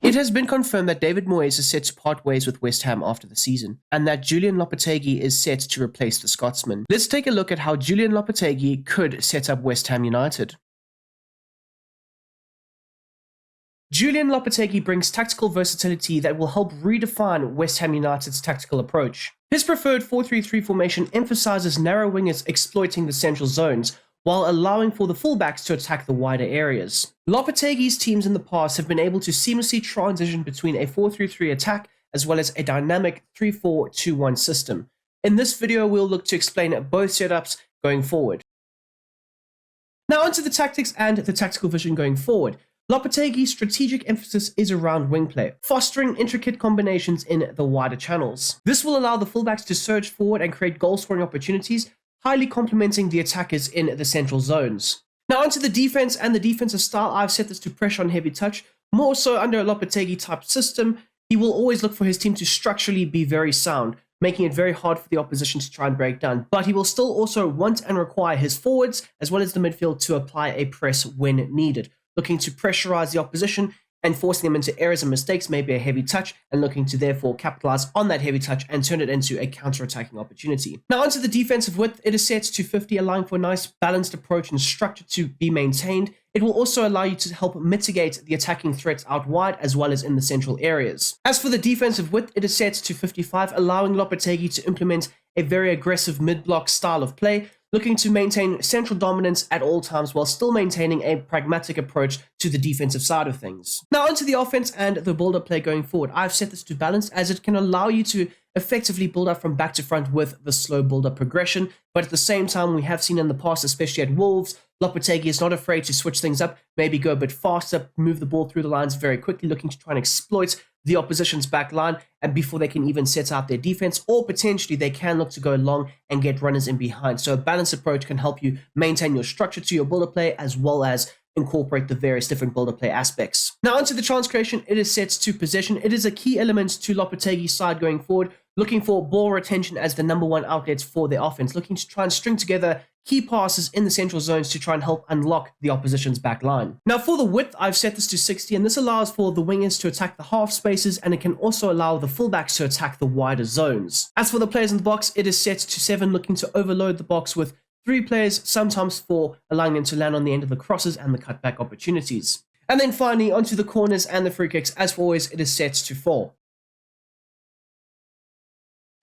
It has been confirmed that David Moyes is set to part ways with West Ham after the season, and that Julen Lopetegui is set to replace the Scotsman. Let's take a look at how Julen Lopetegui could set up West Ham United. Julen Lopetegui brings tactical versatility that will help redefine West Ham United's tactical approach. His preferred 4-3-3 formation emphasizes narrow wingers exploiting the central zones, while allowing for the fullbacks to attack the wider areas. Lopetegui's teams in the past have been able to seamlessly transition between a 4-3-3 attack as well as a dynamic 3-4-2-1 system. In this video, we'll look to explain both setups going forward. Now onto the tactics and the tactical vision going forward. Lopetegui's strategic emphasis is around wing play, fostering intricate combinations in the wider channels. This will allow the fullbacks to surge forward and create goal-scoring opportunities, highly complementing the attackers in the central zones. Now onto the defense and the defensive style. I've set this to pressure on heavy touch. More so under a Lopetegui type system, he will always look for his team to structurally be very sound, making it very hard for the opposition to try and break down. But he will still also want and require his forwards as well as the midfield to apply a press when needed, looking to pressurize the opposition and forcing them into errors and mistakes, maybe a heavy touch, and looking to therefore capitalize on that heavy touch and turn it into a counter-attacking opportunity. Now onto the defensive width, it is set to 50, allowing for a nice balanced approach and structure to be maintained. It will also allow you to help mitigate the attacking threats out wide as well as in the central areas. As for the defensive width, it is set to 55, allowing Lopetegui to implement a very aggressive mid-block style of play, looking to maintain central dominance at all times while still maintaining a pragmatic approach to the defensive side of things. Now onto the offense and the build-up play going forward. I've set this to balance as it can allow you to effectively build up from back to front with the slow build-up progression, but at the same time, we have seen in the past, especially at Wolves, Lopetegui is not afraid to switch things up, maybe go a bit faster, move the ball through the lines very quickly, looking to try and exploit the opposition's back line, and before they can even set out their defense, or potentially they can look to go long and get runners in behind. So a balanced approach can help you maintain your structure to your build-up play as well as incorporate the various different build-up play aspects. Now onto the chance creation, it is set to possession. It is a key element to Lopetegui's side going forward, looking for ball retention as the #1 outlet for their offense, looking to try and string together key passes in the central zones to try and help unlock the opposition's back line. Now for the width, I've set this to 60, and this allows for the wingers to attack the half spaces, and it can also allow the fullbacks to attack the wider zones. As for the players in the box, it is set to 7, looking to overload the box with 3 players, sometimes 4, allowing them to land on the end of the crosses and the cutback opportunities. And then finally, onto the corners and the free kicks. As always, it is set to 4.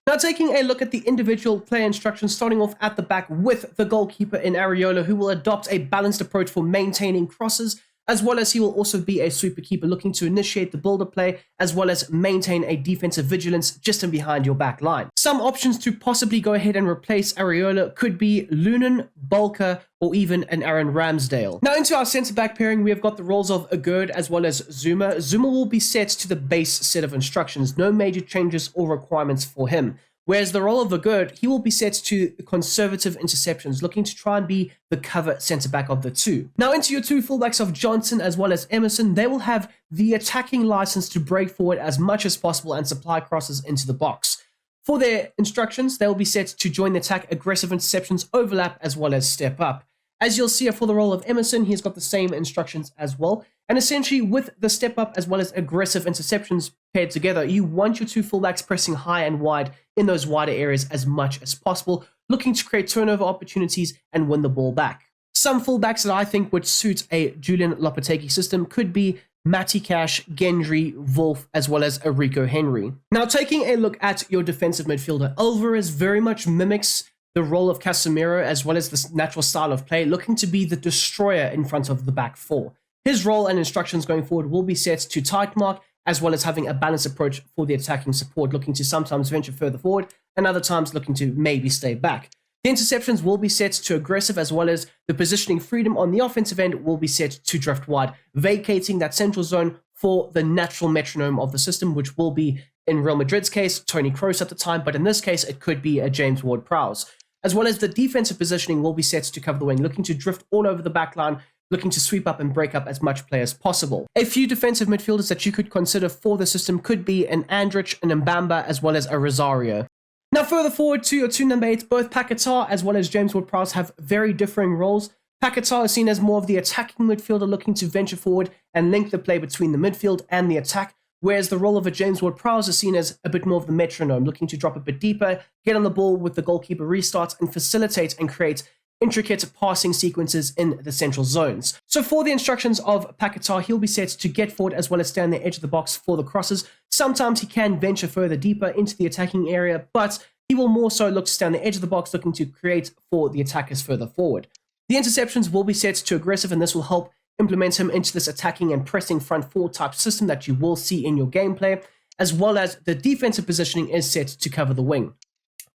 Now taking a look at the individual player instructions, starting off at the back with the goalkeeper in Areola, who will adopt a balanced approach for maintaining crosses, as well as he will also be a sweeper keeper looking to initiate the build-up play, as well as maintain a defensive vigilance just in behind your back line. Some options to possibly go ahead and replace Areola could be Lunan, Bulker, or even an Aaron Ramsdale. Now into our centre-back pairing, we have got the roles of Agurd as well as Zuma. Zuma will be set to the base set of instructions, no major changes or requirements for him. Whereas the role of Agurd, he will be set to conservative interceptions, looking to try and be the cover centre-back of the two. Now into your 2 fullbacks of Johnson as well as Emerson, they will have the attacking license to break forward as much as possible and supply crosses into the box. For their instructions, they will be set to join the attack, aggressive interceptions, overlap, as well as step up. As you'll see for the role of Emerson, he's got the same instructions as well. And essentially with the step up as well as aggressive interceptions paired together, you want your 2 fullbacks pressing high and wide in those wider areas as much as possible, looking to create turnover opportunities and win the ball back. Some fullbacks that I think would suit a Julen Lopetegui system could be Matty Cash, Gendry, Wolf, as well as Rico Henry. Now taking a look at your defensive midfielder, Alvarez very much mimics the role of Casemiro as well as this natural style of play, looking to be the destroyer in front of the back 4. His role and instructions going forward will be set to tight mark, as well as having a balanced approach for the attacking support, looking to sometimes venture further forward and other times looking to maybe stay back. The interceptions will be set to aggressive, as well as the positioning freedom on the offensive end will be set to drift wide, vacating that central zone for the natural metronome of the system, which will be, in Real Madrid's case, Toni Kroos at the time, but in this case, it could be a James Ward-Prowse. As well as the defensive positioning will be set to cover the wing, looking to drift all over the back line, looking to sweep up and break up as much play as possible. A few defensive midfielders that you could consider for the system could be an Andrich, an Mbamba, as well as a Rosario. Now further forward to your 2 number 8s, both Paquetá as well as James Ward-Prowse have very differing roles. Paquetá is seen as more of the attacking midfielder looking to venture forward and link the play between the midfield and the attack, whereas the role of a James Ward-Prowse is seen as a bit more of the metronome, looking to drop a bit deeper, get on the ball with the goalkeeper restarts, and facilitate and create intricate passing sequences in the central zones. So for the instructions of Paquetá, he'll be set to get forward as well as stay on the edge of the box for the crosses. Sometimes he can venture further deeper into the attacking area, but he will more so look to stay on the edge of the box, looking to create for the attackers further forward. The interceptions will be set to aggressive, and this will help implement him into this attacking and pressing front four type system that you will see in your gameplay, as well as the defensive positioning is set to cover the wing.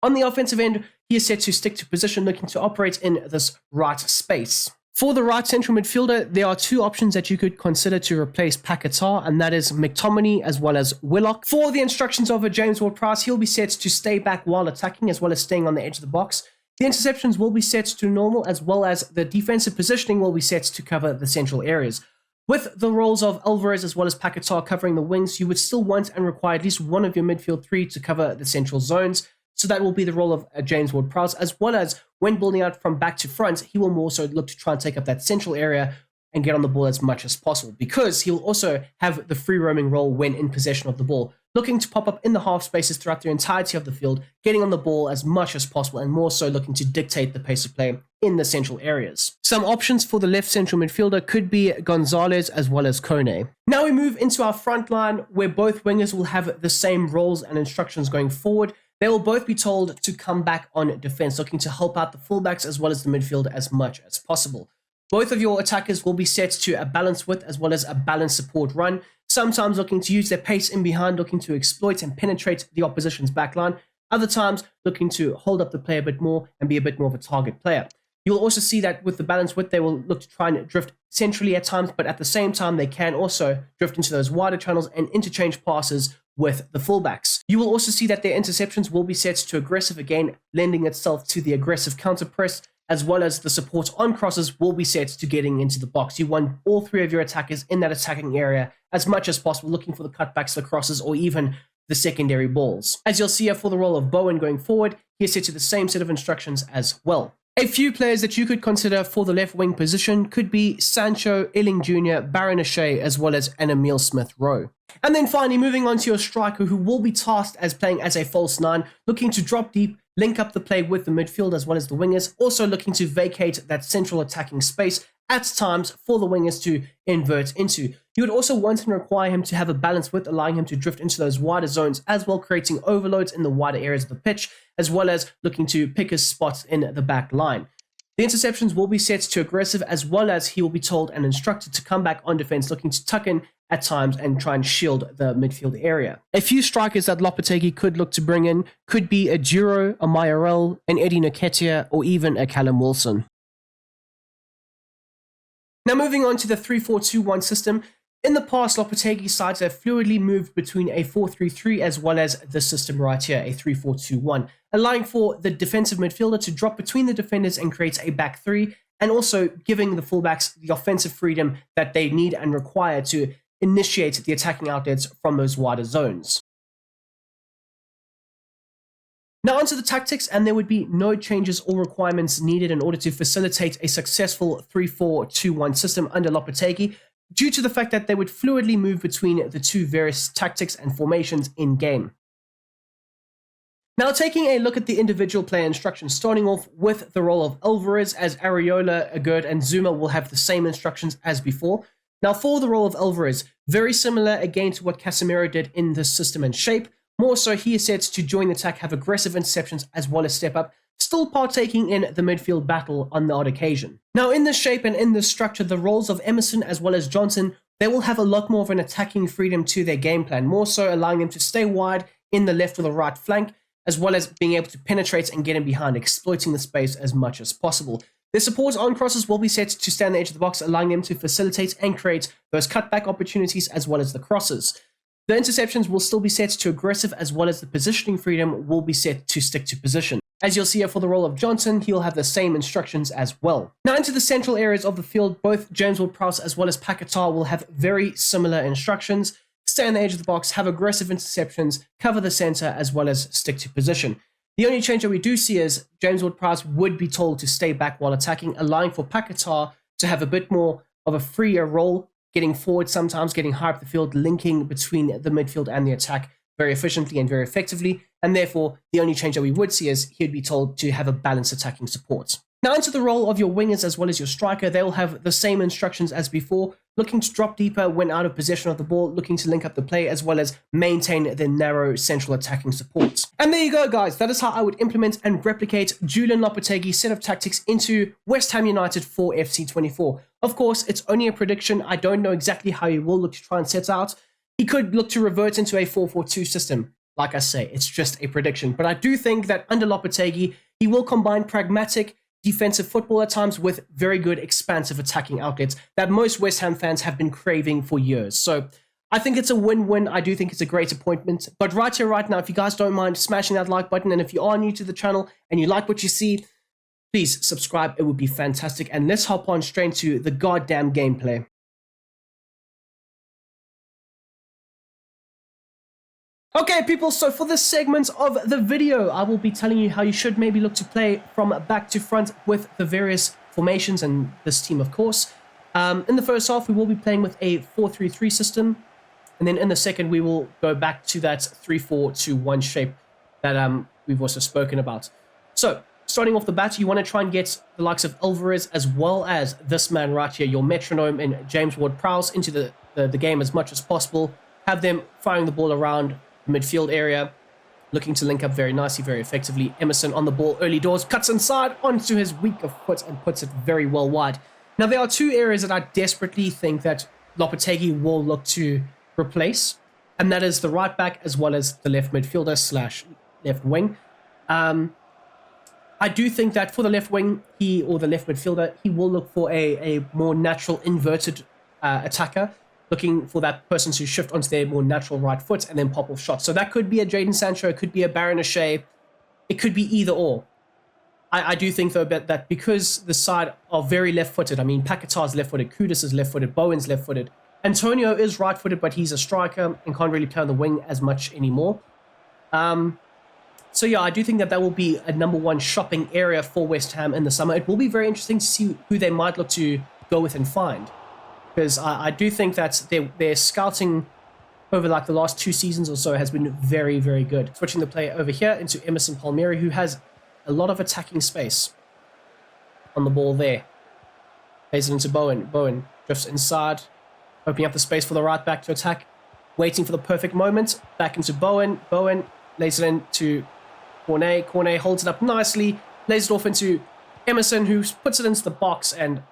On the offensive end, he is set to stick to position, looking to operate in this right space. For the right central midfielder, there are two options that you could consider to replace Paquetá, and that is McTominay as well as Willock. For the instructions of a James Ward-Prowse, he'll be set to stay back while attacking as well as staying on the edge of the box. The interceptions will be set to normal, as well as the defensive positioning will be set to cover the central areas. With the roles of Alvarez as well as Paquetá covering the wings, you would still want and require at least one of your midfield three to cover the central zones. So that will be the role of James Ward-Prowse, as well as when building out from back to front, he will more so look to try and take up that central area and get on the ball as much as possible, because he will also have the free roaming role when in possession of the ball, looking to pop up in the half spaces throughout the entirety of the field, getting on the ball as much as possible, and more so looking to dictate the pace of play in the central areas. Some options for the left central midfielder could be Gonzalez as well as Kone. Now we move into our front line, where both wingers will have the same roles and instructions going forward. They will both be told to come back on defense, looking to help out the fullbacks as well as the midfield as much as possible. Both of your attackers will be set to a balanced width as well as a balanced support run, sometimes looking to use their pace in behind, looking to exploit and penetrate the opposition's backline, other times looking to hold up the play a bit more and be a bit more of a target player. You'll also see that with the balanced width, they will look to try and drift centrally at times, but at the same time, they can also drift into those wider channels and interchange passes with the fullbacks. You will also see that their interceptions will be set to aggressive, again, lending itself to the aggressive counter press, as well as the support on crosses will be set to getting into the box. You want all three of your attackers in that attacking area as much as possible, looking for the cutbacks, the crosses, or even the secondary balls. As you'll see here for the role of Bowen going forward, he is set to the same set of instructions as well. A few players that you could consider for the left wing position could be Sancho, Illing Jr., Baron O'Shea, as well as an Emile Smith-Rowe. And then finally, moving on to your striker, who will be tasked as playing as a false nine, looking to drop deep, link up the play with the midfield as well as the wingers, also looking to vacate that central attacking space at times for the wingers to invert into. You would also want and require him to have a balance width, allowing him to drift into those wider zones, as well creating overloads in the wider areas of the pitch, as well as looking to pick his spots in the back line. The interceptions will be set to aggressive, as well as he will be told and instructed to come back on defense, looking to tuck in at times and try and shield the midfield area. A few strikers that Lopetegui could look to bring in could be a Giro, a Mayorel, an Eddie Nketiah, or even a Callum Wilson. Now moving on to the 3-4-2-1 system. In the past, Lopetegui sides have fluidly moved between a 4-3-3 as well as the system right here, a 3-4-2-1, allowing for the defensive midfielder to drop between the defenders and create a back three, and also giving the fullbacks the offensive freedom that they need and require to initiate the attacking outlets from those wider zones. Now onto the tactics, and there would be no changes or requirements needed in order to facilitate a successful 3-4-2-1 system under Lopetegui, due to the fact that they would fluidly move between the two various tactics and formations in game. Now taking a look at the individual player instructions, starting off with the role of Alvarez, as Areola, Agurd, and Zuma will have the same instructions as before. Now for the role of Alvarez, very similar again to what Casemiro did in this system and shape. More so, he is set to join the attack, have aggressive interceptions as well as step up, still partaking in the midfield battle on the odd occasion. Now in this shape and in this structure, the roles of Emerson as well as Johnson, they will have a lot more of an attacking freedom to their game plan, more so allowing them to stay wide in the left or the right flank, as well as being able to penetrate and get in behind, exploiting the space as much as possible. Their support on crosses will be set to stay on the edge of the box, allowing them to facilitate and create those cutback opportunities as well as the crosses. The interceptions will still be set to aggressive, as well as the positioning freedom will be set to stick to position. As you'll see here for the role of Johnson, he'll have the same instructions as well. Now into the central areas of the field, both James Ward-Prowse as well as Paquetá will have very similar instructions. Stay on the edge of the box, have aggressive interceptions, cover the center, as well as stick to position. The only change that we do see is James Ward-Prowse would be told to stay back while attacking, allowing for Paquetá to have a bit more of a freer role, getting forward sometimes, getting high up the field, linking between the midfield and the attack very efficiently and very effectively. And therefore, the only change that we would see is he'd be told to have a balanced attacking support. Now into the role of your wingers as well as your striker, they will have the same instructions as before, looking to drop deeper when out of possession of the ball, looking to link up the play as well as maintain their narrow central attacking support. And there you go, guys. That is how I would implement and replicate Julen Lopetegui's set of tactics into West Ham United for FC24. Of course, it's only a prediction. I don't know exactly how he will look to try and set out. He could look to revert into a 4-4-2 system. Like I say, it's just a prediction. But I do think that under Lopetegui, he will combine pragmatic defensive football at times with very good expansive attacking outlets that most West Ham fans have been craving for years. So I think it's a win-win. I do think it's a great appointment. But right here, right now, if you guys don't mind smashing that like button, and if you are new to the channel and you like what you see, please subscribe. It would be fantastic. And let's hop on straight to the goddamn gameplay. Okay, people, so for this segment of the video, I will be telling you how you should maybe look to play from back to front with the various formations and this team, of course. In the first half, we will be playing with a 4-3-3 system. And then in the second, we will go back to that 3-4-2-1 shape that we've also spoken about. So, starting off the bat, you want to try and get the likes of Alvarez as well as this man right here, your metronome and James Ward-Prowse into the game as much as possible. Have them firing the ball around midfield area, looking to link up very nicely, very effectively. Emerson on the ball early doors, cuts inside onto his weaker foot and puts it very well wide. Now, there are two areas that I desperately think that Lopetegui will look to replace, and that is the right back as well as the left midfielder slash left wing. I do think that for the left wing, the left midfielder, he will look for a more natural inverted attacker, looking for that person to shift onto their more natural right foot and then pop off shots. So that could be a Jadon Sancho, it could be a Baron O'Shea, it could be either or. I do think, though, that because the side are very left-footed, I mean, Paquetá is left-footed, Kudus is left-footed, Bowen's left-footed, Antonio is right-footed, but he's a striker and can't really play on the wing as much anymore. So yeah, I do think that will be a number one shopping area for West Ham in the summer. It will be very interesting to see who they might look to go with and find. Because I do think that their scouting over like the last 2 seasons or so has been very, very good. Switching the play over here into Emerson Palmieri, who has a lot of attacking space on the ball there. Plays it into Bowen. Bowen drifts inside, opening up the space for the right back to attack. Waiting for the perfect moment. Back into Bowen. Bowen lays it into Cornet. Cornet holds it up nicely. Lays it off into Emerson, who puts it into the box and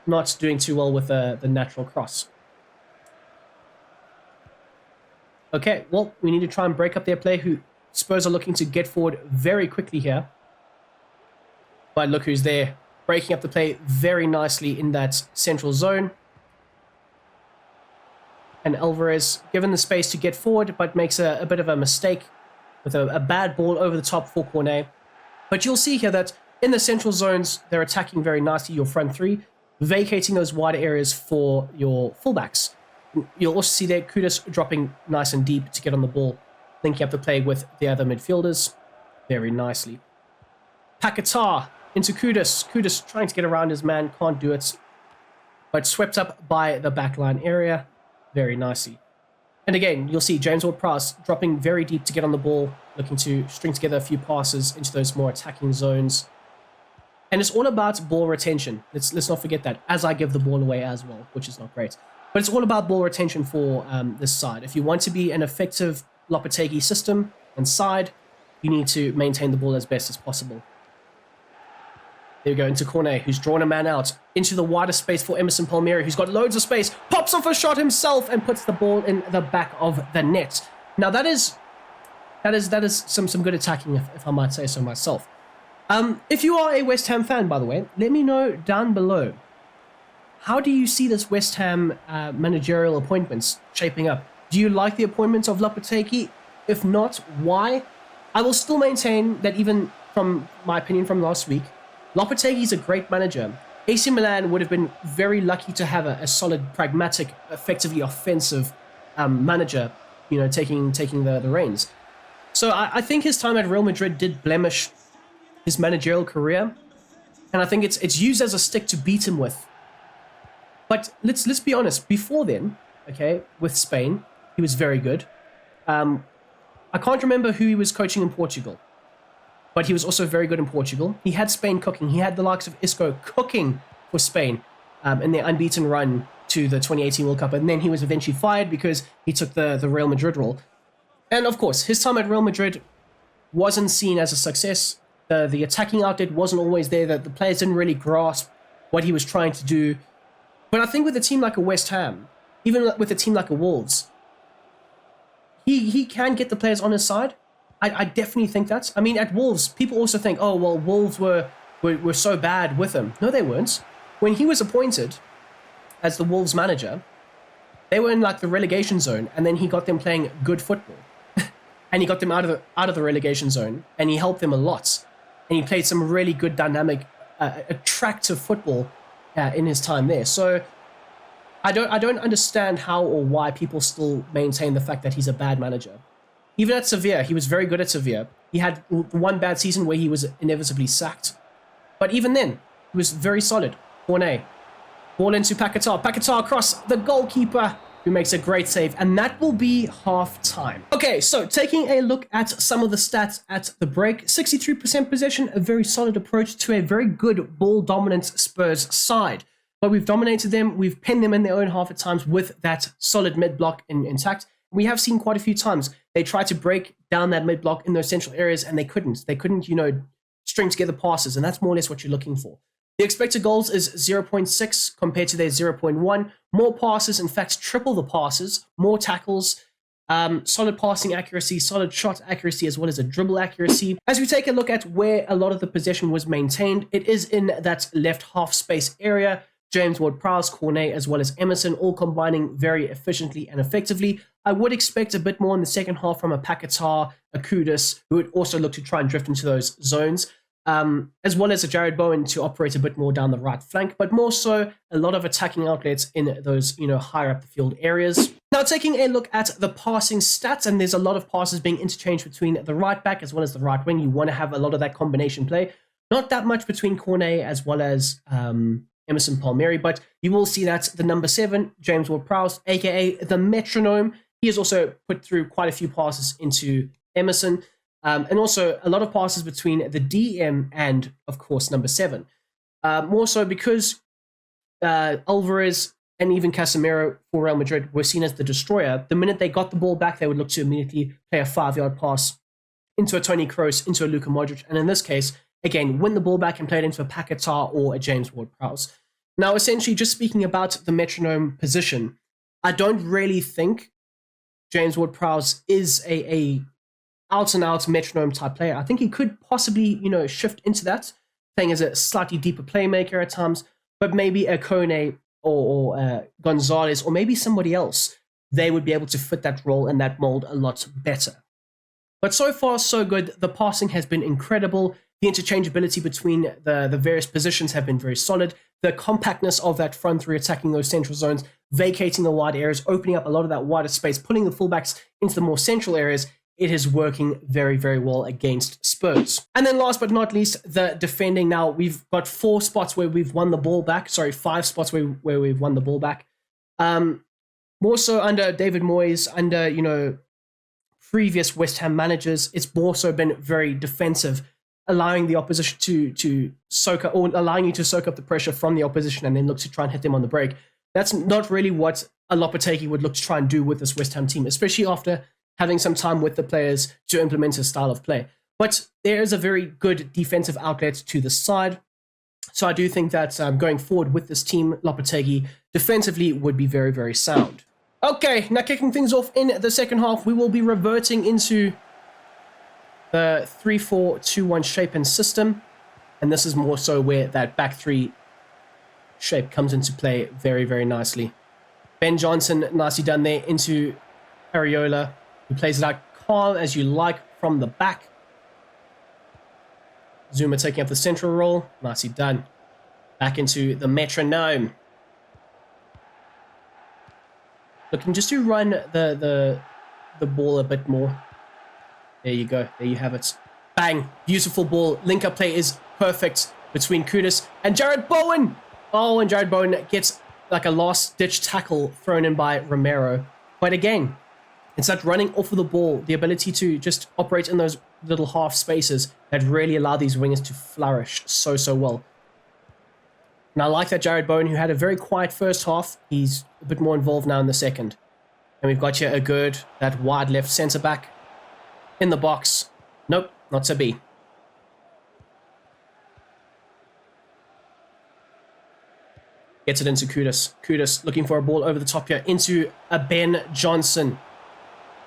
not doing too well with the natural cross. Okay, well, we need to try and break up their play. Spurs are looking to get forward very quickly here. But look who's there, breaking up the play very nicely in that central zone. And Alvarez given the space to get forward, but makes a bit of a mistake with a bad ball over the top for Cornet. But you'll see here that in the central zones, they're attacking very nicely, your front three, vacating those wider areas for your fullbacks. You'll also see there Kudus dropping nice and deep to get on the ball, linking up the play with the other midfielders very nicely. Paquetá into Kudus. Kudus trying to get around his man, can't do it, but swept up by the backline area very nicely. And again, you'll see James Ward-Prowse dropping very deep to get on the ball, looking to string together a few passes into those more attacking zones. And it's all about ball retention. Let's not forget that, as I give the ball away as well, which is not great. But it's all about ball retention for this side. If you want to be an effective Lopetegui system and side, you need to maintain the ball as best as possible. There we go into Cornet, who's drawn a man out into the wider space for Emerson Palmieri, who's got loads of space, pops off a shot himself and puts the ball in the back of the net. Now that is some good attacking, if I might say so myself. If you are a West Ham fan, by the way, let me know down below. How do you see this West Ham managerial appointments shaping up? Do you like the appointment of Lopetegui? If not, why? I will still maintain that even from my opinion from last week, Lopetegui is a great manager. AC Milan would have been very lucky to have a solid, pragmatic, effectively offensive manager, you know, taking the reins. So I think his time at Real Madrid did blemish his managerial career, and I think it's used as a stick to beat him with. But let's be honest. Before then, okay, with Spain, he was very good. I can't remember who he was coaching in Portugal, but he was also very good in Portugal. He had Spain cooking. He had the likes of Isco cooking for Spain in their unbeaten run to the 2018 World Cup, and then he was eventually fired because he took the Real Madrid role. And of course, his time at Real Madrid wasn't seen as a success. The attacking outlet wasn't always there. The players didn't really grasp what he was trying to do. But I think with a team like a West Ham, even with a team like a Wolves, he can get the players on his side. I definitely think that. I mean, at Wolves, people also think, oh, well, Wolves were so bad with him. No, they weren't. When he was appointed as the Wolves manager, they were in like the relegation zone, and then he got them playing good football. And he got them out of the relegation zone, and he helped them a lot. And he played some really good, dynamic, attractive football in his time there. So I don't understand how or why people still maintain the fact that he's a bad manager. Even at Sevilla, he was very good at Sevilla. He had one bad season where he was inevitably sacked. But even then, he was very solid. Cornet. Ball into Paquetá. Paquetá across the goalkeeper, who makes a great save, and that will be half time. Okay, so taking a look at some of the stats at the break, 63% possession, a very solid approach to a very good ball dominant Spurs side. But we've dominated them, we've pinned them in their own half at times with that solid mid block intact. We have seen quite a few times they tried to break down that mid block in those central areas, and they couldn't. They couldn't, string together passes, and that's more or less what you're looking for. The expected goals is 0.6 compared to their 0.1. More passes, in fact, triple the passes. More tackles, solid passing accuracy, solid shot accuracy, as well as a dribble accuracy. As we take a look at where a lot of the possession was maintained, it is in that left half space area. James Ward-Prowse, Cornet, as well as Emerson, all combining very efficiently and effectively. I would expect a bit more in the second half from a Paquetá, a Kudus, who would also look to try and drift into those zones. As well as a Jared Bowen to operate a bit more down the right flank, but more so a lot of attacking outlets in those, higher up the field areas. Now, taking a look at the passing stats, and there's a lot of passes being interchanged between the right back as well as the right wing. You want to have a lot of that combination play. Not that much between Cornet as well as Emerson Palmieri, but you will see that the number 7, James Ward-Prowse, aka the metronome, he has also put through quite a few passes into Emerson. And also a lot of passes between the DM and, of course, number 7. More so because Alvarez and even Casemiro for Real Madrid were seen as the destroyer. The minute they got the ball back, they would look to immediately play a 5-yard pass into a Toni Kroos, into a Luka Modric. And in this case, again, win the ball back and play it into a Paquetá or a James Ward-Prowse. Now, essentially, just speaking about the metronome position, I don't really think James Ward-Prowse is a out-and-out metronome type player. I think he could possibly, shift into that, playing as a slightly deeper playmaker at times, but maybe a Kone or Gonzalez or maybe somebody else, they would be able to fit that role and that mold a lot better. But so far, so good. The passing has been incredible. The interchangeability between the various positions have been very solid. The compactness of that front three attacking those central zones, vacating the wide areas, opening up a lot of that wider space, putting the fullbacks into the more central areas, it is working very, very well against Spurs. And then last but not least, the defending. Now, we've got 4 spots where we've won the ball back. 5 spots where we've won the ball back. More so under David Moyes, under, previous West Ham managers, it's more so been very defensive, allowing the opposition to soak up, or allowing you to soak up the pressure from the opposition and then look to try and hit them on the break. That's not really what a Lopetegui would look to try and do with this West Ham team, especially after having some time with the players to implement his style of play. But there is a very good defensive outlet to the side. So I do think that going forward with this team, Lopetegui defensively would be very, very sound. Okay, now kicking things off in the second half, we will be reverting into the 3-4-2-1 shape and system. And this is more so where that back three shape comes into play very, very nicely. Ben Johnson, nicely done there into Areola, who plays it out calm as you like from the back. Zuma taking up the central role. Nicely done. Back into the metronome. Looking just to run the ball a bit more. There you go. There you have it. Bang. Beautiful ball. Link-up play is perfect between Kudus and Jared Bowen. Oh, and Jared Bowen gets like a last-ditch tackle thrown in by Romero. But again, it's that running off of the ball, the ability to just operate in those little half spaces that really allow these wingers to flourish so well. And I like that Jared Bowen, who had a very quiet first half, he's a bit more involved now in the second. And we've got here a good, that wide left centre back in the box. Nope, not to be. Gets it into Kudus. Kudus looking for a ball over the top here into a Ben Johnson,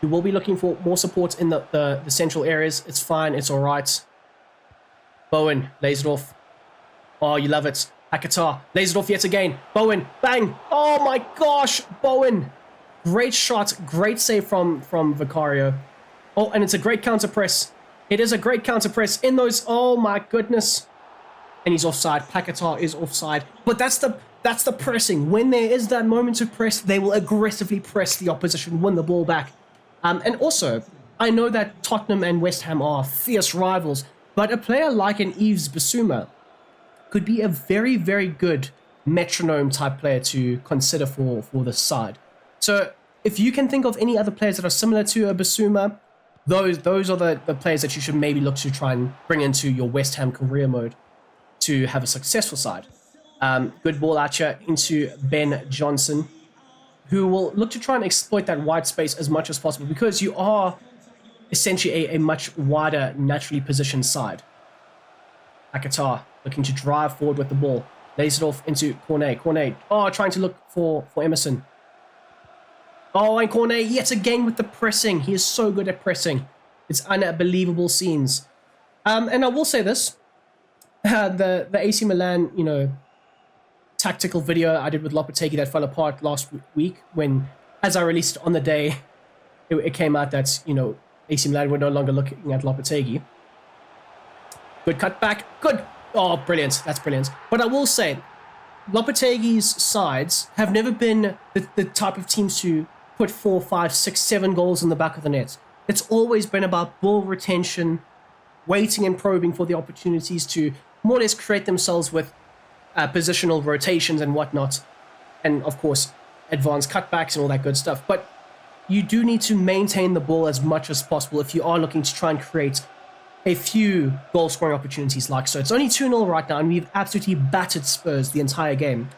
who will be looking for more support in the central areas. It's fine. It's all right. Bowen lays it off. Oh, you love it. Akatar lays it off yet again. Bowen, bang. Oh my gosh, Bowen. Great shot. Great save from Vicario. Oh, and it's a great counter press. It is a great counter press in those. Oh my goodness. And he's offside. Paquetá is offside. But that's the pressing. When there is that moment to press, they will aggressively press the opposition, win the ball back. And also, I know that Tottenham and West Ham are fierce rivals, but a player like an Yves Bissouma could be a very, very good metronome type player to consider for this side. So if you can think of any other players that are similar to a Bissouma, those are the players that you should maybe look to try and bring into your West Ham career mode to have a successful side. Good ball out here into Ben Johnson, who will look to try and exploit that wide space as much as possible because you are essentially a much wider, naturally positioned side. Akatar looking to drive forward with the ball. Lays it off into Cornet. Cornet, trying to look for Emerson. Oh, and Cornet yet again with the pressing. He is so good at pressing. It's unbelievable scenes. And I will say this. The AC Milan, tactical video I did with Lopetegui that fell apart last week when, as I released it on the day, it came out that, AC Milan were no longer looking at Lopetegui. Good cutback. Good. Oh, brilliant. That's brilliant. But I will say, Lopetegui's sides have never been the type of teams to put 4, 5, 6, 7 goals in the back of the net. It's always been about ball retention, waiting and probing for the opportunities to more or less create themselves with positional rotations and whatnot. And, of course, advanced cutbacks and all that good stuff. But you do need to maintain the ball as much as possible if you are looking to try and create a few goal-scoring opportunities like so. It's only 2-0 right now, and we've absolutely battered Spurs the entire game.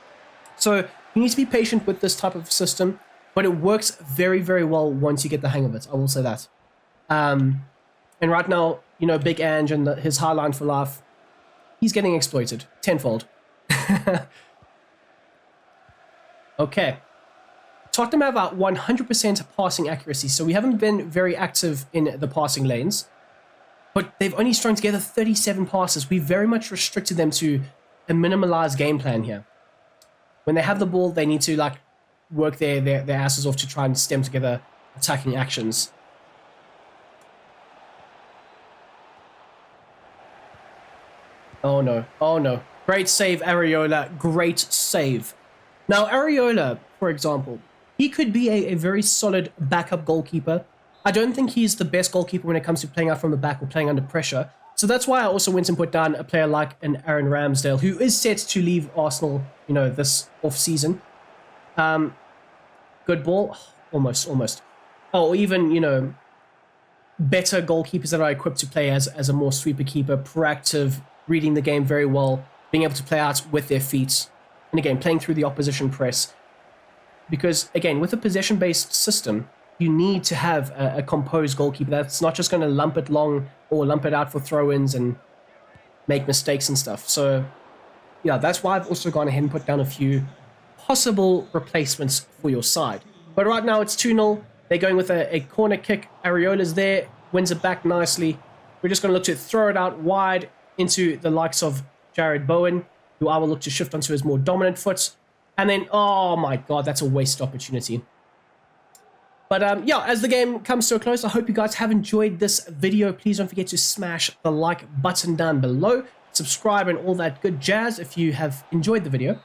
So you need to be patient with this type of system, but it works very, very well once you get the hang of it. I will say that. And right now, Big Ange and his high line for life, he's getting exploited tenfold. Okay. Tottenham have about 100% passing accuracy, so we haven't been very active in the passing lanes. But they've only strung together 37 passes. We very much restricted them to a minimalized game plan here. When they have the ball, they need to work their asses off to try and stem together attacking actions. Oh no. Oh no. Great save, Areola. Great save. Now, Areola, for example, he could be a very solid backup goalkeeper. I don't think he's the best goalkeeper when it comes to playing out from the back or playing under pressure. So that's why I also went and put down a player like an Aaron Ramsdale, who is set to leave Arsenal, this off-season. Good ball. Almost. Oh, even, better goalkeepers that are equipped to play as a more sweeper keeper, proactive, reading the game very well, being able to play out with their feet. And again, playing through the opposition press. Because, again, with a possession-based system, you need to have a composed goalkeeper that's not just going to lump it long or lump it out for throw-ins and make mistakes and stuff. So, yeah, that's why I've also gone ahead and put down a few possible replacements for your side. But right now it's 2-0. They're going with a corner kick. Areola's there, wins it back nicely. We're just going to look to throw it out wide into the likes of Jared Bowen, who I will look to shift onto his more dominant foot. And then, oh my god, that's a wasted opportunity. But yeah, as the game comes to a close, I hope you guys have enjoyed this video. Please don't forget to smash the like button down below. Subscribe and all that good jazz if you have enjoyed the video.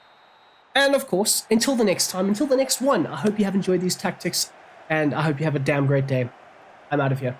And of course, until the next time, until the next one, I hope you have enjoyed these tactics. And I hope you have a damn great day. I'm out of here.